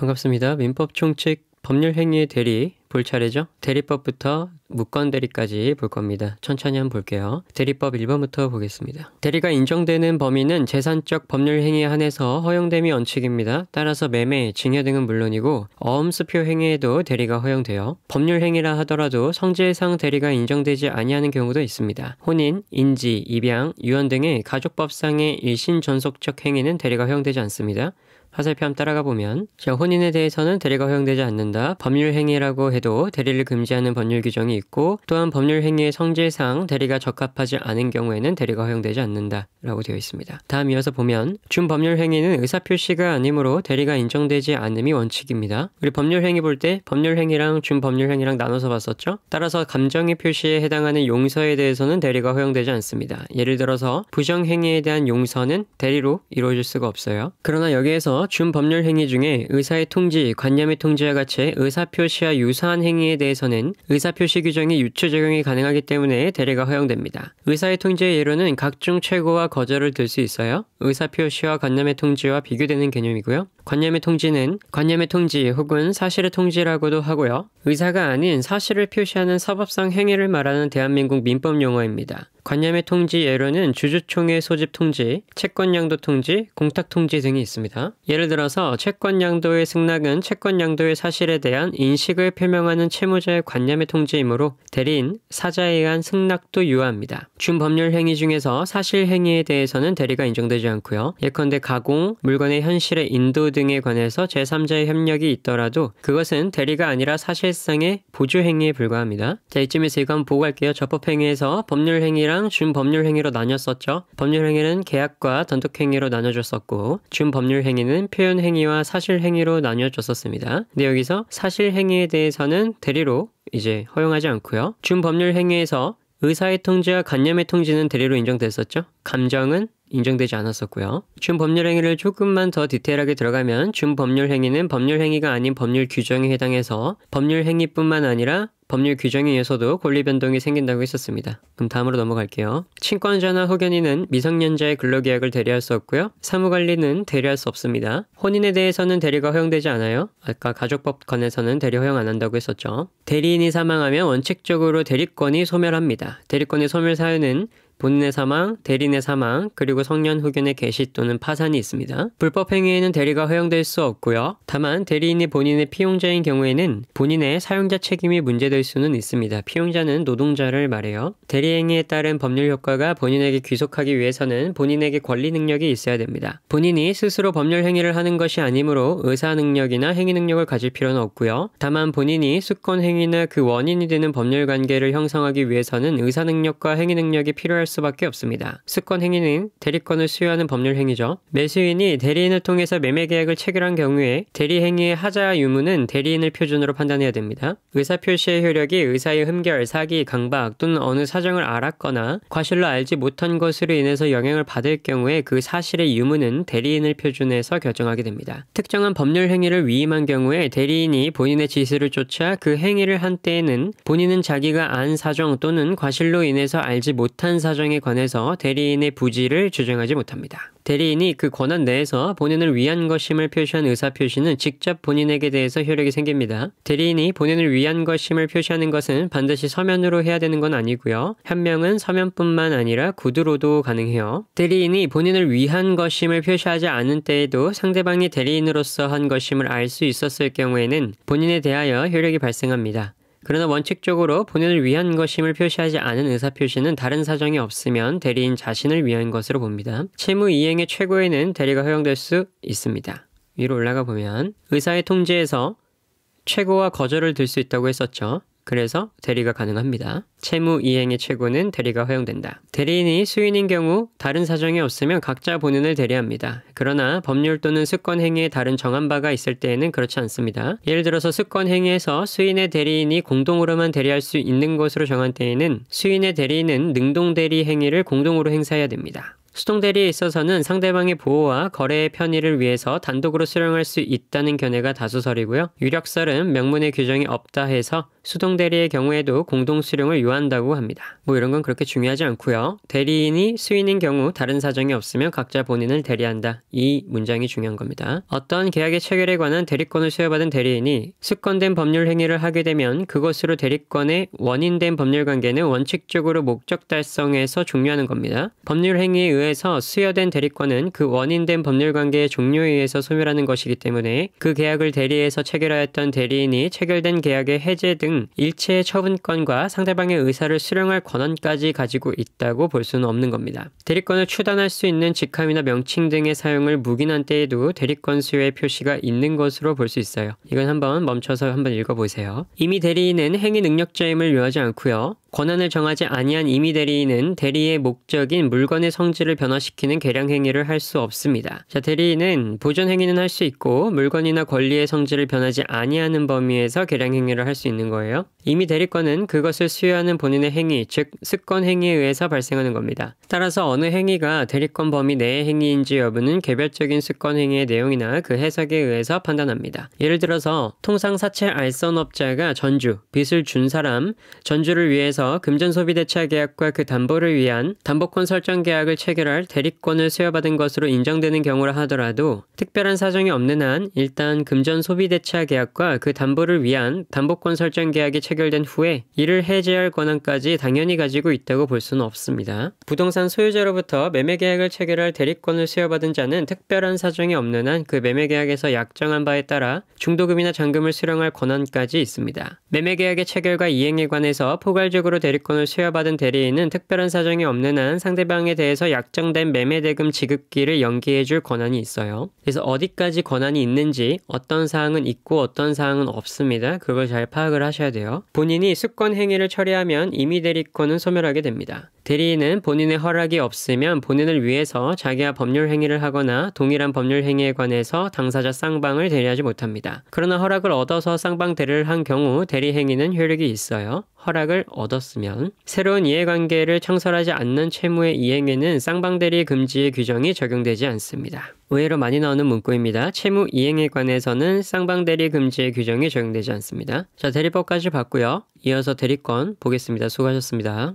반갑습니다. 민법 총칙 법률 행위의 대리 볼 차례죠. 대리법부터 무권 대리까지 볼 겁니다. 천천히 한번 볼게요. 대리법 1번부터 보겠습니다. 대리가 인정되는 범위는 재산적 법률 행위에 한해서 허용됨이 원칙입니다. 따라서 매매, 증여 등은 물론이고 어음수표 행위에도 대리가 허용돼요. 법률 행위라 하더라도 성질상 대리가 인정되지 아니하는 경우도 있습니다. 혼인, 인지, 입양, 유언 등의 가족법상의 일신전속적 행위는 대리가 허용되지 않습니다. 화살표 한번 따라가 보면 혼인에 대해서는 대리가 허용되지 않는다. 법률 행위라고 해도 대리를 금지하는 법률 규정이 있고 또한 법률 행위의 성질상 대리가 적합하지 않은 경우에는 대리가 허용되지 않는다 라고 되어 있습니다. 다음 이어서 보면 준법률 행위는 의사표시가 아니므로 대리가 인정되지 않음이 원칙입니다. 우리 법률 행위 볼 때 법률 행위랑 준법률 행위랑 나눠서 봤었죠. 따라서 감정의 표시에 해당하는 용서에 대해서는 대리가 허용되지 않습니다. 예를 들어서 부정행위에 대한 용서는 대리로 이루어질 수가 없어요. 그러나 여기에서 준법률 행위 중에 의사의 통지, 관념의 통지와 같이 의사표시와 유사한 행위에 대해서는 의사표시 규정이 유추 적용이 가능하기 때문에 대리가 허용됩니다. 의사의 통지의 예로는 각종 최고와 거절을 들 수 있어요. 의사표시와 관념의 통지와 비교되는 개념이고요. 관념의 통지는 관념의 통지 혹은 사실의 통지라고도 하고요. 의사가 아닌 사실을 표시하는 사법상 행위를 말하는 대한민국 민법 용어입니다. 관념의 통지 예로는 주주총회 소집 통지, 채권양도 통지, 공탁 통지 등이 있습니다. 예를 들어서 채권양도의 승낙은 채권양도의 사실에 대한 인식을 표명하는 채무자의 관념의 통지이므로 대리인, 사자에 의한 승낙도 유효합니다. 준법률 행위 중에서 사실 행위에 대해서는 대리가 인정되지 않고요. 예컨대 가공, 물건의 현실의 인도 등에 관해서 제3자의 협력이 있더라도 그것은 대리가 아니라 사실상의 보조 행위에 불과합니다. 자, 이쯤에서 이거 한번 보고 갈게요. 적법행위에서 법률 행위랑 준법률 행위로 나뉘었었죠. 법률 행위는 계약과 단독 행위로 나눠졌었고 준법률 행위는 표현 행위와 사실 행위로 나뉘어졌었습니다. 근데 여기서 사실 행위에 대해서는 대리로 이제 허용하지 않고요. 준법률 행위에서 의사의 통지와 관념의 통지는 대리로 인정됐었죠. 감정은 인정되지 않았었고요. 준법률 행위를 조금만 더 디테일하게 들어가면 준법률 행위는 법률 행위가 아닌 법률 규정에 해당해서 법률 행위뿐만 아니라 법률 규정에 의해서도 권리 변동이 생긴다고 했었습니다. 그럼 다음으로 넘어갈게요. 친권자나 후견인은 미성년자의 근로계약을 대리할 수 없고요. 사무관리는 대리할 수 없습니다. 혼인에 대해서는 대리가 허용되지 않아요. 아까 가족법건에서는 대리 허용 안 한다고 했었죠. 대리인이 사망하면 원칙적으로 대리권이 소멸합니다. 대리권의 소멸 사유는 본인의 사망, 대리인의 사망, 그리고 성년 후견의 개시 또는 파산이 있습니다. 불법 행위에는 대리가 허용될 수 없고요. 다만 대리인이 본인의 피용자인 경우에는 본인의 사용자 책임이 문제될 수는 있습니다. 피용자는 노동자를 말해요. 대리 행위에 따른 법률 효과가 본인에게 귀속하기 위해서는 본인에게 권리 능력이 있어야 됩니다. 본인이 스스로 법률 행위를 하는 것이 아니므로 의사 능력이나 행위 능력을 가질 필요는 없고요. 다만 본인이 수권 행위나 그 원인이 되는 법률 관계를 형성하기 위해서는 의사 능력과 행위 능력이 필요할 수밖에 없습니다. 수권 행위는 대리권을 수여하는 법률 행위죠. 매수인이 대리인을 통해서 매매 계약을 체결한 경우에 대리 행위의 하자 유무는 대리인을 표준으로 판단해야 됩니다. 의사 표시의 효력이 의사의 흠결, 사기, 강박 또는 어느 사정을 알았거나 과실로 알지 못한 것으로 인해서 영향을 받을 경우에 그 사실의 유무는 대리인을 표준해서 결정하게 됩니다. 특정한 법률 행위를 위임한 경우에 대리인이 본인의 지시를 쫓아 그 행위를 한 때에는 본인은 자기가 안 사정 또는 과실로 인해서 알지 못한 사정에 관해서 대리인의 부지를 주장하지 못합니다. 대리인이 그 권한 내에서 본인을 위한 것임을 표시한 의사표시는 직접 본인에게 대해서 효력이 생깁니다. 대리인이 본인을 위한 것임을 표시하는 것은 반드시 서면으로 해야 되는 건 아니고요. 현명은 서면뿐만 아니라 구두로도 가능해요. 대리인이 본인을 위한 것임을 표시하지 않은 때에도 상대방이 대리인으로서 한 것임을 알 수 있었을 경우에는 본인에 대하여 효력이 발생합니다. 그러나 원칙적으로 본인을 위한 것임을 표시하지 않은 의사표시는 다른 사정이 없으면 대리인 자신을 위한 것으로 봅니다. 채무 이행의 최고에는 대리가 허용될 수 있습니다. 위로 올라가 보면 의사의 통지에서 최고와 거절을 들 수 있다고 했었죠. 그래서 대리가 가능합니다. 채무 이행의 최고는 대리가 허용된다. 대리인이 수인인 경우 다른 사정이 없으면 각자 본인을 대리합니다. 그러나 법률 또는 수권 행위에 다른 정한 바가 있을 때에는 그렇지 않습니다. 예를 들어서 수권 행위에서 수인의 대리인이 공동으로만 대리할 수 있는 것으로 정한 때에는 수인의 대리인은 능동대리 행위를 공동으로 행사해야 됩니다. 수동대리에 있어서는 상대방의 보호와 거래의 편의를 위해서 단독으로 수령할 수 있다는 견해가 다수설이고요. 유력설은 명문의 규정이 없다 해서 수동대리의 경우에도 공동수령을 요한다고 합니다. 뭐 이런 건 그렇게 중요하지 않고요. 대리인이 수인인 경우 다른 사정이 없으면 각자 본인을 대리한다. 이 문장이 중요한 겁니다. 어떤 계약의 체결에 관한 대리권을 수여받은 대리인이 수권된 법률 행위를 하게 되면 그것으로 대리권의 원인된 법률관계는 원칙적으로 목적 달성에서 종료하는 겁니다. 법률 행위에 의해서 수여된 대리권은 그 원인된 법률관계의 종료에 의해서 소멸하는 것이기 때문에 그 계약을 대리해서 체결하였던 대리인이 체결된 계약의 해제 등 일체의 처분권과 상대방의 의사를 수령할 권한까지 가지고 있다고 볼 수는 없는 겁니다. 대리권을 추단할 수 있는 직함이나 명칭 등의 사용을 묵인한 때에도 대리권 수여의 표시가 있는 것으로 볼 수 있어요. 이건 한번 멈춰서 한번 읽어보세요. 임의 대리인은 행위 능력자임을 요하지 않고요. 권한을 정하지 아니한 임의 대리인은 대리의 목적인 물건의 성질을 변화시키는 계량 행위를 할 수 없습니다. 자, 대리인은 보존 행위는 할 수 있고 물건이나 권리의 성질을 변하지 아니하는 범위에서 계량 행위를 할 수 있는 거예요. 임의 대리권은 그것을 수여하는 본인의 행위, 즉 습권 행위에 의해서 발생하는 겁니다. 따라서 어느 행위가 대리권 범위 내의 행위인지 여부는 개별적인 습권 행위의 내용이나 그 해석에 의해서 판단합니다. 예를 들어서 통상 사채 알선업자가 전주, 빚을 준 사람, 전주를 위해서 금전소비대차 계약과 그 담보를 위한 담보권 설정 계약을 체결할 대리권을 수여받은 것으로 인정되는 경우라 하더라도 특별한 사정이 없는 한 일단 금전소비대차 계약과 그 담보를 위한 담보권 설정 계약이 체결된 후에 이를 해제할 권한까지 당연히 가지고 있다고 볼 수는 없습니다. 부동산 소유자로부터 매매계약을 체결할 대리권을 수여받은 자는 특별한 사정이 없는 한 그 매매계약에서 약정한 바에 따라 중도금이나 잔금을 수령할 권한까지 있습니다. 매매계약의 체결과 이행에 관해서 포괄적으로 대리권을 수여받은 대리인은 특별한 사정이 없는 한 상대방에 대해서 약정된 매매대금 지급기를 연기해줄 권한이 있어요. 그래서 어디까지 권한이 있는지 어떤 사항은 있고 어떤 사항은 없습니다. 그걸 잘 파악을 하셔야 돼요. 본인이 습권 행위를 처리하면 임의 대리권은 소멸하게 됩니다. 대리인은 본인의 허락이 없으면 본인을 위해서 자기와 법률 행위를 하거나 동일한 법률 행위에 관해서 당사자 쌍방을 대리하지 못합니다. 그러나 허락을 얻어서 쌍방 대리를 한 경우 대리 행위는 효력이 있어요. 허락을 얻었으면 새로운 이해관계를 창설하지 않는 채무의 이행에는 쌍방대리 금지의 규정이 적용되지 않습니다. 의외로 많이 나오는 문구입니다. 채무 이행에 관해서는 쌍방대리 금지의 규정이 적용되지 않습니다. 자, 대리법까지 봤고요. 이어서 대리권 보겠습니다. 수고하셨습니다.